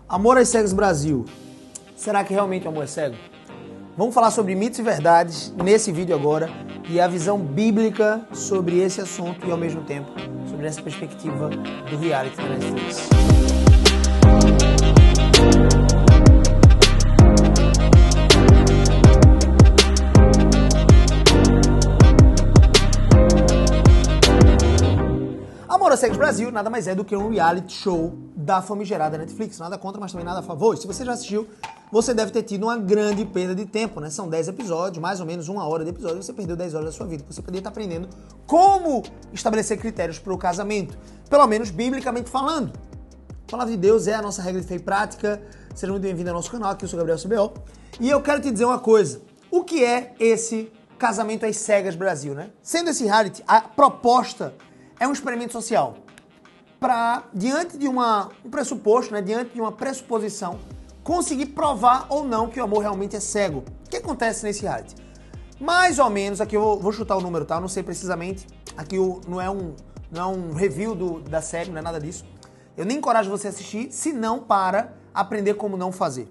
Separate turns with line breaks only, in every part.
Amor às cegas Brasil. Será que realmente o amor é cego? Vamos falar sobre mitos e verdades nesse vídeo agora e a visão bíblica sobre esse assunto e ao mesmo tempo sobre essa perspectiva do reality da Netflix. Amor às cegas Brasil nada mais é do que um reality show da famigerada Netflix. Nada contra, mas também nada a favor. E se você já assistiu, você deve ter tido uma grande perda de tempo, né? São 10 episódios, mais ou menos 1 hora de episódio. Você perdeu 10 horas da sua vida. Você poderia estar aprendendo como estabelecer critérios para o casamento. Pelo menos biblicamente falando. A palavra de Deus é a nossa regra de fé e prática. Seja muito bem-vindo ao nosso canal. Aqui eu sou Gabriel CBO. E eu quero te dizer uma coisa. O que é esse casamento às cegas Brasil, né? Sendo esse reality, a proposta é um experimento social para, diante de um pressuposto, né, diante de uma pressuposição, conseguir provar ou não que o amor realmente é cego. O que acontece nesse reality? Mais ou menos, aqui eu vou chutar o número, tá? Eu não sei precisamente, aqui não é um review da série, não é nada disso. Eu nem encorajo você a assistir, se não para aprender como não fazer.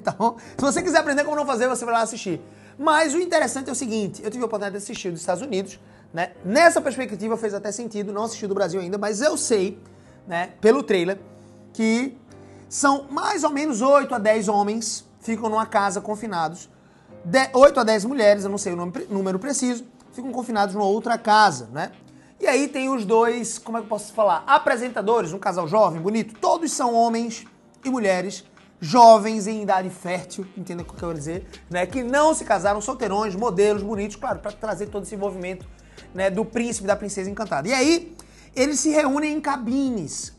Tá bom? Se você quiser aprender como não fazer, você vai lá assistir. Mas o interessante é o seguinte, eu tive a oportunidade de assistir dos Estados Unidos, né? Nessa perspectiva fez até sentido, não assisti do Brasil ainda, mas eu sei, né, pelo trailer, que são mais ou menos 8 a 10 homens ficam numa casa confinados, 8 a 10 mulheres, eu não sei o número preciso, ficam confinados numa outra casa, né? E aí tem os dois, como é que eu posso falar, apresentadores, um casal jovem, bonito, todos são homens e mulheres jovens em idade fértil, entenda o que eu quero dizer, né? Que não se casaram, solteirões, modelos, bonitos, claro, para trazer todo esse envolvimento, né, do príncipe e da princesa encantada. E aí, eles se reúnem em cabines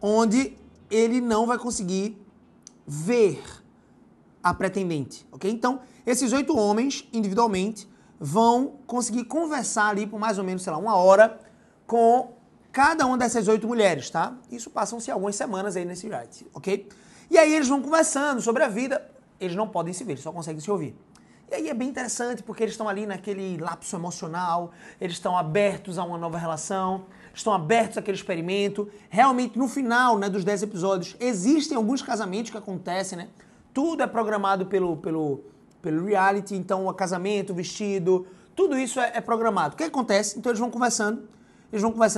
onde ele não vai conseguir ver a pretendente, ok? Então, esses 8 homens, individualmente, vão conseguir conversar ali por mais ou menos, sei lá, 1 hora com cada uma dessas 8 mulheres, tá? Isso passam-se algumas semanas aí nesse reality, ok? E aí eles vão conversando sobre a vida, eles não podem se ver, eles só conseguem se ouvir. E aí é bem interessante porque eles estão ali naquele lapso emocional, eles estão abertos a uma nova relação, estão abertos àquele experimento. Realmente, no final, né, dos 10 episódios, existem alguns casamentos que acontecem, né? Tudo é programado pelo reality, então o casamento, o vestido, tudo isso é programado. O que acontece? Então eles vão conversando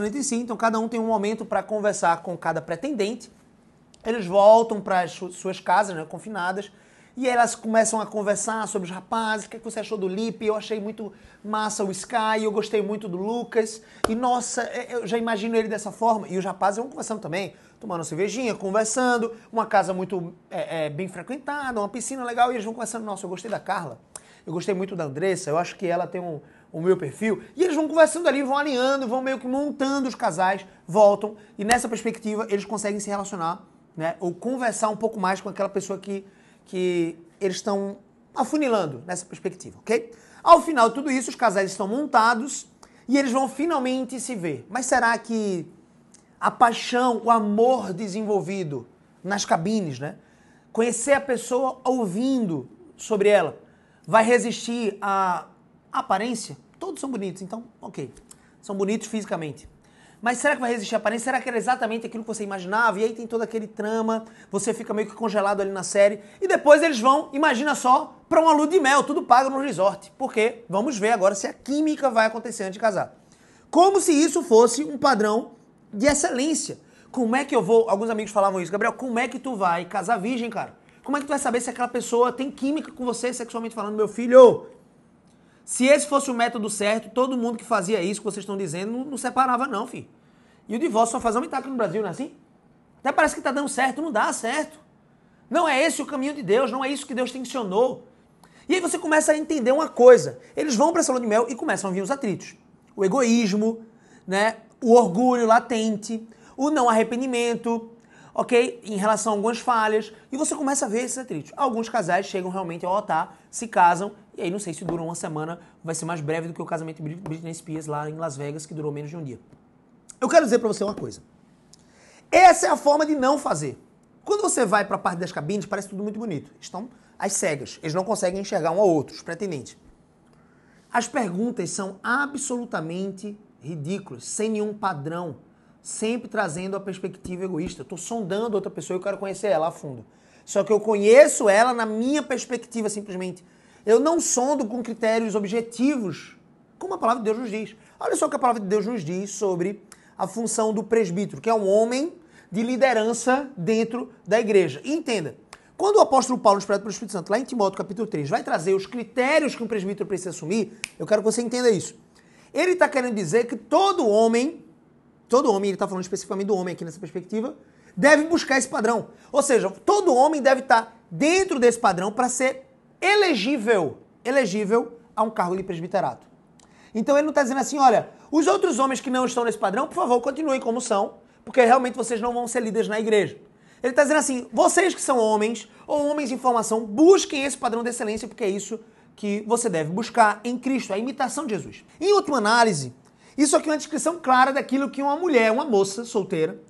entre si, então cada um tem um momento para conversar com cada pretendente. Eles voltam para as suas casas, né, confinadas, e aí elas começam a conversar sobre os rapazes, o que você achou do Lipe? Eu achei muito massa o Sky, eu gostei muito do Lucas, e nossa, eu já imagino ele dessa forma. E os rapazes vão conversando também, tomando uma cervejinha, conversando, uma casa muito bem frequentada, uma piscina legal, e eles vão conversando, nossa, eu gostei da Carla, eu gostei muito da Andressa, eu acho que ela tem o meu perfil, e eles vão conversando ali, vão alinhando, vão meio que montando os casais, voltam, e nessa perspectiva eles conseguem se relacionar, né, ou conversar um pouco mais com aquela pessoa que eles estão afunilando nessa perspectiva, ok? Ao final de tudo isso, os casais estão montados e eles vão finalmente se ver. Mas será que a paixão, o amor desenvolvido nas cabines, né? Conhecer a pessoa ouvindo sobre ela, vai resistir à aparência? Todos são bonitos, então, ok. São bonitos fisicamente. Mas será que vai resistir à aparência? Será que era exatamente aquilo que você imaginava? E aí tem todo aquele trama, você fica meio que congelado ali na série. E depois eles vão, imagina só, para uma lua de mel, tudo pago no resort. Porque vamos ver agora se a química vai acontecer antes de casar. Como se isso fosse um padrão de excelência. Como é que eu vou... Alguns amigos falavam isso. Gabriel, como é que tu vai casar virgem, cara? Como é que tu vai saber se aquela pessoa tem química com você, sexualmente falando? Meu filho, se esse fosse o método certo, todo mundo que fazia isso que vocês estão dizendo não separava não, filho. E o divórcio só faz aumentar aqui no Brasil, não é assim? Até parece que tá dando certo, não dá certo. Não é esse o caminho de Deus, não é isso que Deus tensionou. E aí você começa a entender uma coisa. Eles vão para essa lua de mel e começam a vir os atritos. O egoísmo, né? O orgulho latente, o não arrependimento, ok? Em relação a algumas falhas. E você começa a ver esses atritos. Alguns casais chegam realmente ao altar, se casam, e aí não sei se dura uma semana, vai ser mais breve do que o casamento de Britney Spears lá em Las Vegas, que durou menos de um dia. Eu quero dizer pra você uma coisa. Essa é a forma de não fazer. Quando você vai pra parte das cabines, parece tudo muito bonito. Estão às cegas. Eles não conseguem enxergar um ao outro, os pretendentes. As perguntas são absolutamente ridículas, sem nenhum padrão. sempre trazendo a perspectiva egoísta. Eu estou sondando outra pessoa e eu quero conhecer ela a fundo. Só que eu conheço ela na minha perspectiva, simplesmente. Eu não sondo com critérios objetivos, como a palavra de Deus nos diz. Olha só o que a palavra de Deus nos diz sobre a função do presbítero, que é um homem de liderança dentro da igreja. E entenda, quando o apóstolo Paulo, inspirado pelo Espírito Santo, lá em Timóteo capítulo 3, vai trazer os critérios que um presbítero precisa assumir, eu quero que você entenda isso. Ele está querendo dizer que todo homem, ele está falando especificamente do homem aqui nessa perspectiva, deve buscar esse padrão. Ou seja, todo homem deve estar dentro desse padrão para ser elegível a um cargo de presbiterato. Então ele não está dizendo assim, olha, os outros homens que não estão nesse padrão, por favor, continuem como são, porque realmente vocês não vão ser líderes na igreja. Ele está dizendo assim, vocês que são homens, ou homens em formação, busquem esse padrão de excelência, porque é isso que você deve buscar em Cristo, a imitação de Jesus. Em última análise, isso aqui é uma descrição clara daquilo que uma mulher, uma moça solteira,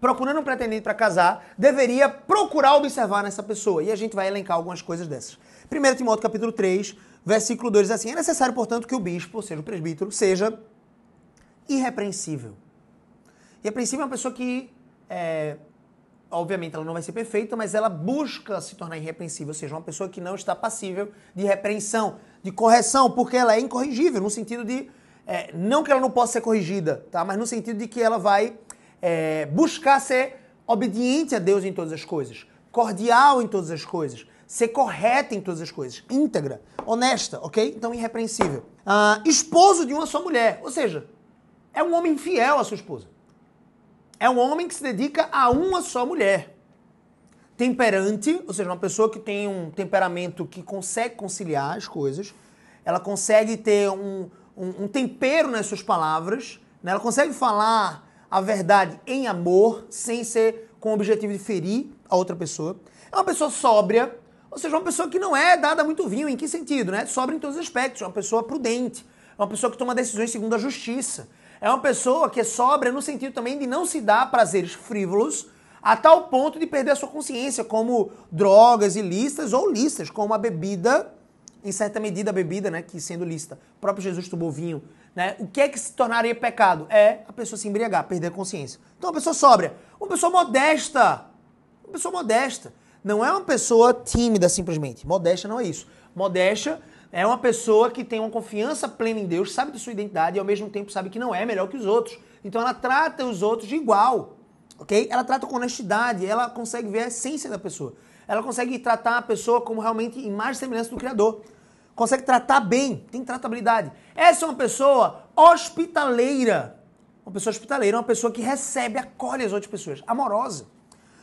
procurando um pretendente para casar, deveria procurar observar nessa pessoa. E a gente vai elencar algumas coisas dessas. 1 Timóteo capítulo 3, versículo 2 diz assim, é necessário, portanto, que o bispo, ou seja, o presbítero, seja irrepreensível. Irrepreensível é uma pessoa que, obviamente, ela não vai ser perfeita, mas ela busca se tornar irrepreensível, ou seja, uma pessoa que não está passível de repreensão, de correção, porque ela é incorrigível, no sentido de, não que ela não possa ser corrigida, tá? Mas no sentido de que ela vai buscar ser obediente a Deus em todas as coisas, cordial em todas as coisas, ser correta em todas as coisas, íntegra, honesta, ok? Então, irrepreensível. Esposo de uma só mulher, ou seja, é um homem fiel à sua esposa. É um homem que se dedica a uma só mulher. Temperante, ou seja, uma pessoa que tem um temperamento que consegue conciliar as coisas, ela consegue ter um tempero nas suas palavras, né? Ela consegue falar a verdade em amor, sem ser com o objetivo de ferir a outra pessoa. É uma pessoa sóbria, ou seja, uma pessoa que não é dada a muito vinho. Em que sentido, né? Sóbria em todos os aspectos. É uma pessoa prudente. É uma pessoa que toma decisões segundo a justiça. É uma pessoa que é sóbria no sentido também de não se dar prazeres frívolos a tal ponto de perder a sua consciência, como drogas ilícitas ou lícitas, como a bebida, em certa medida a bebida, né, que sendo lícita. O próprio Jesus tomou vinho, né? O que é que se tornaria pecado? É a pessoa se embriagar, perder a consciência. Então, uma pessoa sóbria, uma pessoa modesta. Uma pessoa modesta. Não é uma pessoa tímida, simplesmente. Modesta não é isso. Modesta é uma pessoa que tem uma confiança plena em Deus, sabe de sua identidade e ao mesmo tempo sabe que não é melhor que os outros. Então ela trata os outros de igual, ok? Ela trata com honestidade, ela consegue ver a essência da pessoa. Ela consegue tratar a pessoa como realmente imagem e semelhança do Criador. Consegue tratar bem, tem tratabilidade. Essa é uma pessoa hospitaleira. Uma pessoa hospitaleira é uma pessoa que recebe, acolhe as outras pessoas, amorosa.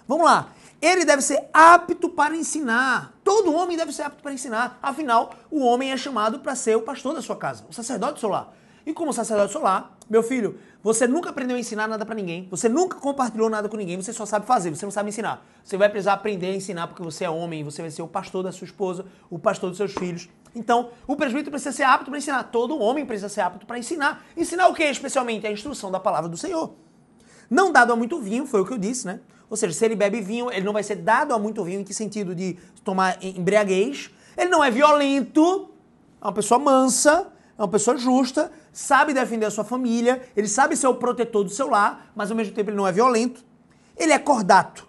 Vamos lá. Ele deve ser apto para ensinar. Todo homem deve ser apto para ensinar. Afinal, o homem é chamado para ser o pastor da sua casa, o sacerdote solar. E como sacerdote solar, meu filho, você nunca aprendeu a ensinar nada para ninguém, você nunca compartilhou nada com ninguém, você só sabe fazer, você não sabe ensinar. Você vai precisar aprender a ensinar porque você é homem, você vai ser o pastor da sua esposa, o pastor dos seus filhos. Então, o presbítero precisa ser apto para ensinar. Todo homem precisa ser apto para ensinar. Ensinar o quê? Especialmente a instrução da palavra do Senhor. Não dado a muito vinho, foi o que eu disse, né? Ou seja, se ele bebe vinho, ele não vai ser dado a muito vinho, em que sentido de tomar embriaguez. Ele não é violento, é uma pessoa mansa, é uma pessoa justa, sabe defender a sua família, ele sabe ser o protetor do seu lar, mas ao mesmo tempo ele não é violento. Ele é cordato,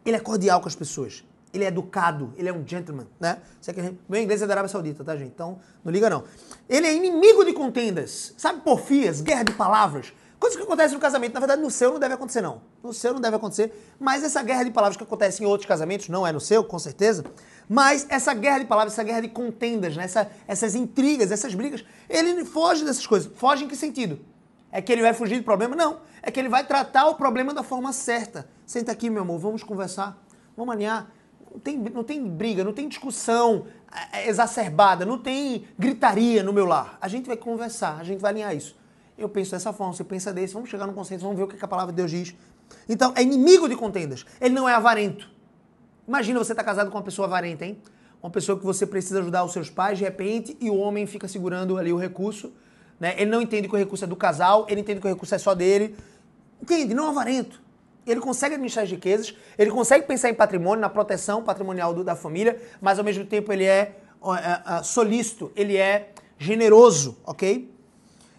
ele é cordial com as pessoas, ele é educado, ele é um gentleman, né? Meu inglês é da Arábia Saudita, tá, gente? Então, não liga não. Ele é inimigo de contendas, sabe, porfias, guerra de palavras. Coisas que acontecem no casamento, na verdade no seu não deve acontecer não. No seu não deve acontecer, mas essa guerra de palavras que acontece em outros casamentos, não é no seu, com certeza, mas essa guerra de palavras, essa guerra de contendas, né? essas intrigas, essas brigas, ele foge dessas coisas. Foge em que sentido? É que ele vai fugir do problema? Não. É que ele vai tratar o problema da forma certa. Senta aqui, meu amor, vamos conversar, vamos alinhar. Não tem briga, não tem discussão exacerbada, não tem gritaria no meu lar. A gente vai conversar, a gente vai alinhar isso. Eu penso dessa forma, você pensa desse, vamos chegar num consenso, vamos ver o que a palavra de Deus diz. Então, é inimigo de contendas. Ele não é avarento. Imagina você estar casado com uma pessoa avarenta, hein? Uma pessoa que você precisa ajudar os seus pais, de repente, e o homem fica segurando ali o recurso, né? Ele não entende que o recurso é do casal, ele entende que o recurso é só dele. Entende? Não é avarento. Ele consegue administrar as riquezas, ele consegue pensar em patrimônio, na proteção patrimonial da família, mas ao mesmo tempo ele é solícito, ele é generoso, ok?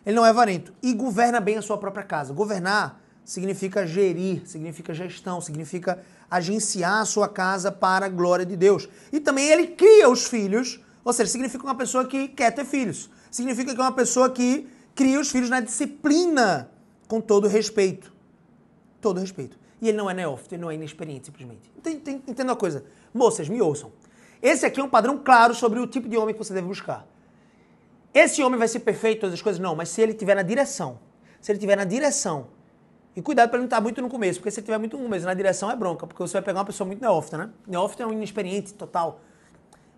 Ele não é avarento. E governa bem a sua própria casa. Governar significa gerir, significa gestão, significa agenciar a sua casa para a glória de Deus. E também ele cria os filhos, ou seja, significa uma pessoa que quer ter filhos. Significa que é uma pessoa que cria os filhos na disciplina, com todo respeito. Todo respeito. E ele não é neófito, ele não é inexperiente, simplesmente. Entenda uma coisa. Moças, me ouçam. Esse aqui é um padrão claro sobre o tipo de homem que você deve buscar. Esse homem vai ser perfeito, todas as coisas? Não, mas se ele estiver na direção. Se ele estiver na direção. E cuidado para ele não estar muito no começo, porque se ele estiver muito no começo, na direção é bronca, porque você vai pegar uma pessoa muito neófita, né? Neófito é um inexperiente total.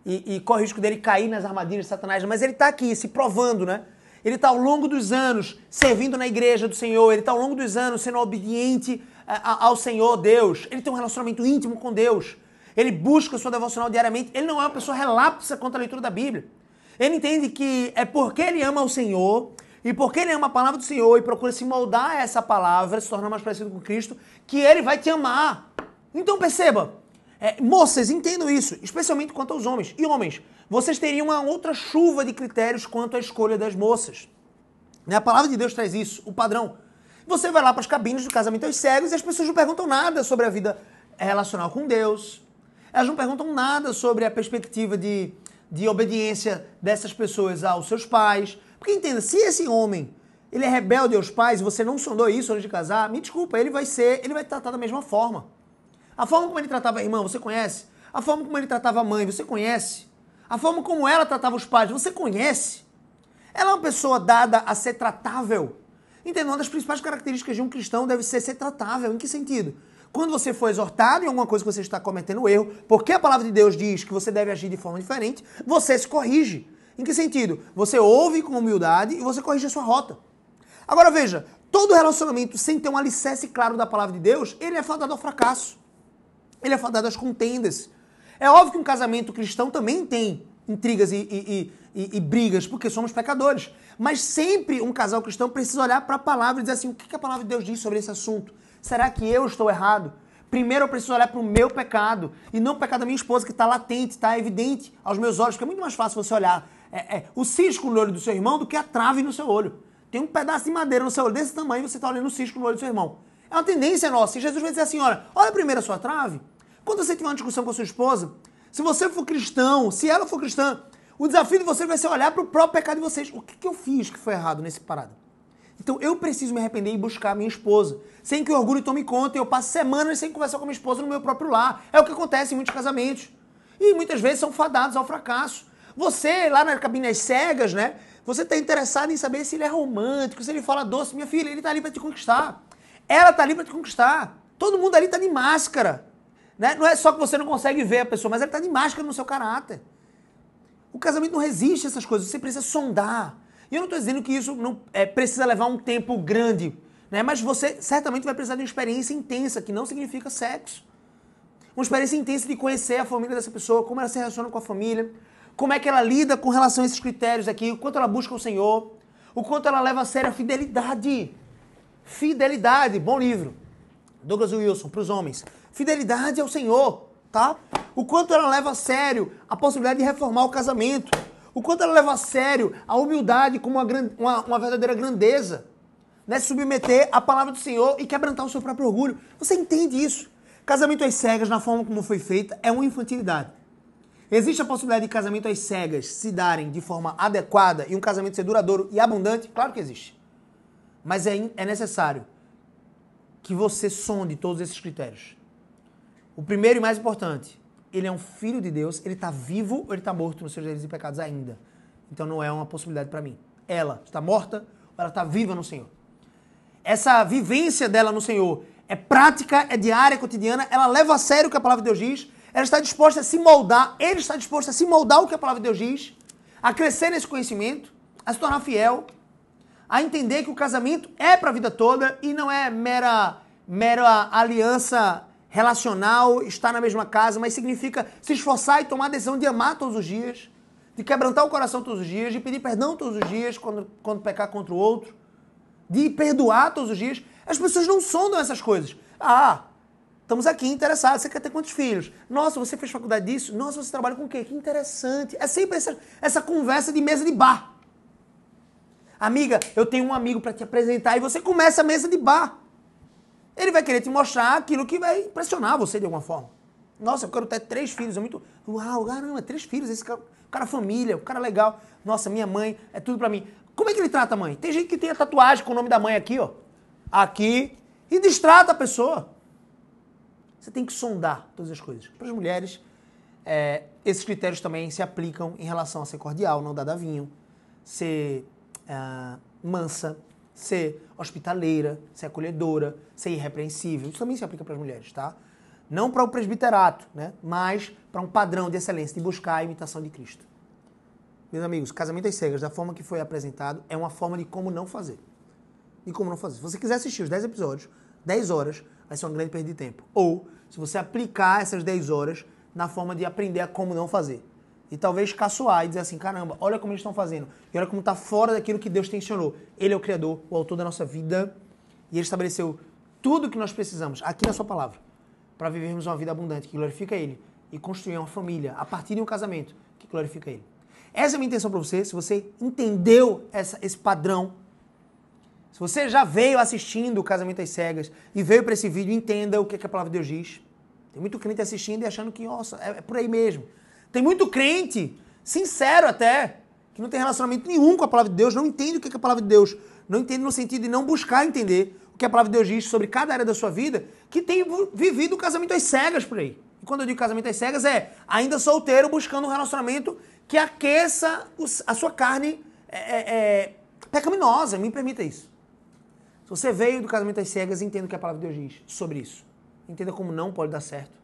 E corre o risco dele cair nas armadilhas de Satanás, mas ele está aqui se provando, né? Ele está ao longo dos anos servindo na igreja do Senhor, ele está ao longo dos anos sendo obediente ao Senhor Deus, ele tem um relacionamento íntimo com Deus, ele busca a sua devocional diariamente, ele não é uma pessoa relapsa contra a leitura da Bíblia. Ele entende que é porque ele ama o Senhor e porque ele ama a palavra do Senhor e procura se moldar a essa palavra, se tornar mais parecido com Cristo, que ele vai te amar. Então perceba, moças, entendam isso, especialmente quanto aos homens. E homens, vocês teriam uma outra chuva de critérios quanto à escolha das moças. A palavra de Deus traz isso, o padrão. Você vai lá para as cabines do casamento aos cegos e as pessoas não perguntam nada sobre a vida relacional com Deus. Elas não perguntam nada sobre a perspectiva de obediência dessas pessoas aos seus pais. Porque entenda, se esse homem ele é rebelde aos pais e você não sondou isso antes de casar, me desculpa, ele vai tratar da mesma forma. A forma como ele tratava a irmã, você conhece? A forma como ele tratava a mãe, você conhece? A forma como ela tratava os pais, você conhece? Ela é uma pessoa dada a ser tratável. Entendeu? Uma das principais características de um cristão deve ser tratável. Em que sentido? Quando você for exortado em alguma coisa que você está cometendo erro, porque a palavra de Deus diz que você deve agir de forma diferente, você se corrige. Em que sentido? Você ouve com humildade e você corrige a sua rota. Agora veja, todo relacionamento sem ter um alicerce claro da palavra de Deus, ele é fadado ao fracasso. Ele é fadado às contendas. É óbvio que um casamento cristão também tem intrigas e brigas, porque somos pecadores. Mas sempre um casal cristão precisa olhar para a palavra e dizer assim, o que a palavra de Deus diz sobre esse assunto? Será que eu estou errado? Primeiro eu preciso olhar para o meu pecado e não o pecado da minha esposa, que está latente, está evidente aos meus olhos, porque é muito mais fácil você olhar o cisco no olho do seu irmão do que a trave no seu olho. Tem um pedaço de madeira no seu olho desse tamanho, você está olhando o cisco no olho do seu irmão. É uma tendência nossa. E Jesus vai dizer assim, olha primeiro a sua trave. Quando você tiver uma discussão com a sua esposa, se você for cristão, se ela for cristã, o desafio de vocês vai ser olhar para o próprio pecado de vocês. O que eu fiz que foi errado nesse parada? Então eu preciso me arrepender e buscar a minha esposa, sem que o orgulho tome conta e eu passe semanas sem conversar com a minha esposa no meu próprio lar. É o que acontece em muitos casamentos. E muitas vezes são fadados ao fracasso. Você, lá na cabine às cegas, né? Você está interessado em saber se ele é romântico, se ele fala doce. Minha filha, ele está ali para te conquistar. Ela está ali para te conquistar. Todo mundo ali está de máscara. Né? Não é só que você não consegue ver a pessoa, mas ela está de máscara no seu caráter. O casamento não resiste a essas coisas, você precisa sondar. E eu não estou dizendo que isso não precisa levar um tempo grande, né? Mas você certamente vai precisar de uma experiência intensa, que não significa sexo. Uma experiência intensa de conhecer a família dessa pessoa, como ela se relaciona com a família, como é que ela lida com relação a esses critérios aqui, o quanto ela busca o Senhor, o quanto ela leva a sério a fidelidade. Fidelidade, bom livro. Douglas Wilson, para os homens. Fidelidade ao Senhor, tá? O quanto ela leva a sério a possibilidade de reformar o casamento. O quanto ela leva a sério a humildade como uma verdadeira grandeza. Né? Se submeter à palavra do Senhor e quebrantar o seu próprio orgulho. Você entende isso? Casamento às cegas, na forma como foi feita, é uma infantilidade. Existe a possibilidade de casamento às cegas se darem de forma adequada e um casamento ser duradouro e abundante? Claro que existe. Mas é necessário que você sonde todos esses critérios. O primeiro e mais importante, ele é um filho de Deus, ele está vivo ou ele está morto nos seus delitos e pecados ainda. Então não é uma possibilidade para mim. Ela está morta ou ela está viva no Senhor. Essa vivência dela no Senhor é prática, é diária, é cotidiana, ela leva a sério o que a palavra de Deus diz, ela está disposta a se moldar, ele está disposto a se moldar o que a palavra de Deus diz, a crescer nesse conhecimento, a se tornar fiel, a entender que o casamento é para a vida toda e não é mera aliança relacional, estar na mesma casa, mas significa se esforçar e tomar a decisão de amar todos os dias, de quebrantar o coração todos os dias, de pedir perdão todos os dias quando pecar contra o outro, de perdoar todos os dias. As pessoas não sondam essas coisas. Estamos aqui interessados, você quer ter quantos filhos? Nossa, você fez faculdade disso? Nossa, você trabalha com o quê? Que interessante. É sempre essa conversa de mesa de bar. Amiga, eu tenho um amigo para te apresentar e você começa a mesa de bar. ele vai querer te mostrar aquilo que vai impressionar você de alguma forma. Nossa, eu quero ter 3 filhos, é muito... Uau, caramba, 3 filhos, esse cara família, um cara legal. Nossa, minha mãe, é tudo pra mim. Como é que ele trata a mãe? Tem gente que tem a tatuagem com o nome da mãe aqui, ó. Aqui, e destrata a pessoa. Você tem que sondar todas as coisas. Para as mulheres, esses critérios também se aplicam em relação a ser cordial, não dar davinho, ser mansa, ser hospitaleira, ser acolhedora, ser irrepreensível. Isso também se aplica para as mulheres, tá? Não para o presbiterato, né? Mas para um padrão de excelência, de buscar a imitação de Cristo. Meus amigos, Casamento às Cegas, da forma que foi apresentado, é uma forma de como não fazer. De como não fazer. Se você quiser assistir os 10 episódios, 10 horas, vai ser uma grande perda de tempo. Ou, se você aplicar essas 10 horas na forma de aprender a como não fazer. E talvez caçoar e dizer assim, caramba, olha como eles estão fazendo. E olha como está fora daquilo que Deus tensionou. Ele é o Criador, o autor da nossa vida. E Ele estabeleceu tudo o que nós precisamos, aqui na sua palavra, para vivermos uma vida abundante, que glorifica Ele. E construir uma família, a partir de um casamento, que glorifica Ele. Essa é a minha intenção para você. Se você entendeu esse padrão, se você já veio assistindo o Casamento às Cegas e veio para esse vídeo, entenda o que a palavra de Deus diz. Tem muito crente assistindo e achando que, nossa, é por aí mesmo. Tem muito crente, sincero até, que não tem relacionamento nenhum com a palavra de Deus, não entende o que a palavra de Deus, não entende no sentido de não buscar entender o que a palavra de Deus diz sobre cada área da sua vida, que tem vivido o casamento às cegas por aí. E quando eu digo casamento às cegas ainda solteiro buscando um relacionamento que aqueça a sua carne pecaminosa, me permita isso. Se você veio do casamento às cegas, entenda o que a palavra de Deus diz sobre isso. Entenda como não pode dar certo.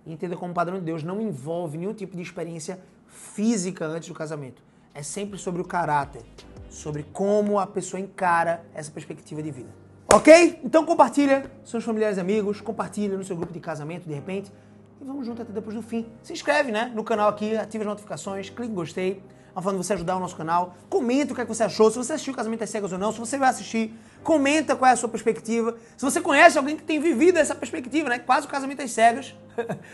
Entenda como o padrão de Deus não envolve nenhum tipo de experiência física antes do casamento. É sempre sobre o caráter, sobre como a pessoa encara essa perspectiva de vida. Ok? Então compartilha com seus familiares e amigos, compartilha no seu grupo de casamento, de repente, e vamos junto até depois do fim. Se inscreve, né, no canal aqui, ativa as notificações, clique em gostei, uma forma de você ajudar o nosso canal. Comenta o que é que você achou, se você assistiu Casamento às Cegas ou não, se você vai assistir, comenta qual é a sua perspectiva. Se você conhece alguém que tem vivido essa perspectiva, né, quase o Casamento às Cegas,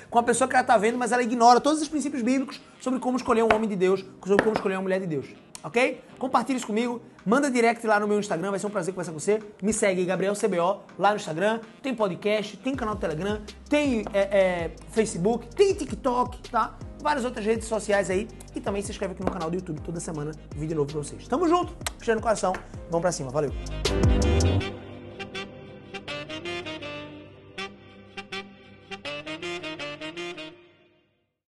com a pessoa que ela está vendo, mas ela ignora todos os princípios bíblicos sobre como escolher um homem de Deus, sobre como escolher uma mulher de Deus. Ok? Compartilhe isso comigo, manda direct lá no meu Instagram, vai ser um prazer conversar com você. Me segue, Gabriel CBO, lá no Instagram. Tem podcast, tem canal do Telegram, tem Facebook, tem TikTok, tá? Várias outras redes sociais aí. E também se inscreve aqui no canal do YouTube, toda semana, vídeo novo pra vocês. Tamo junto, cheio no coração, vamos pra cima, valeu!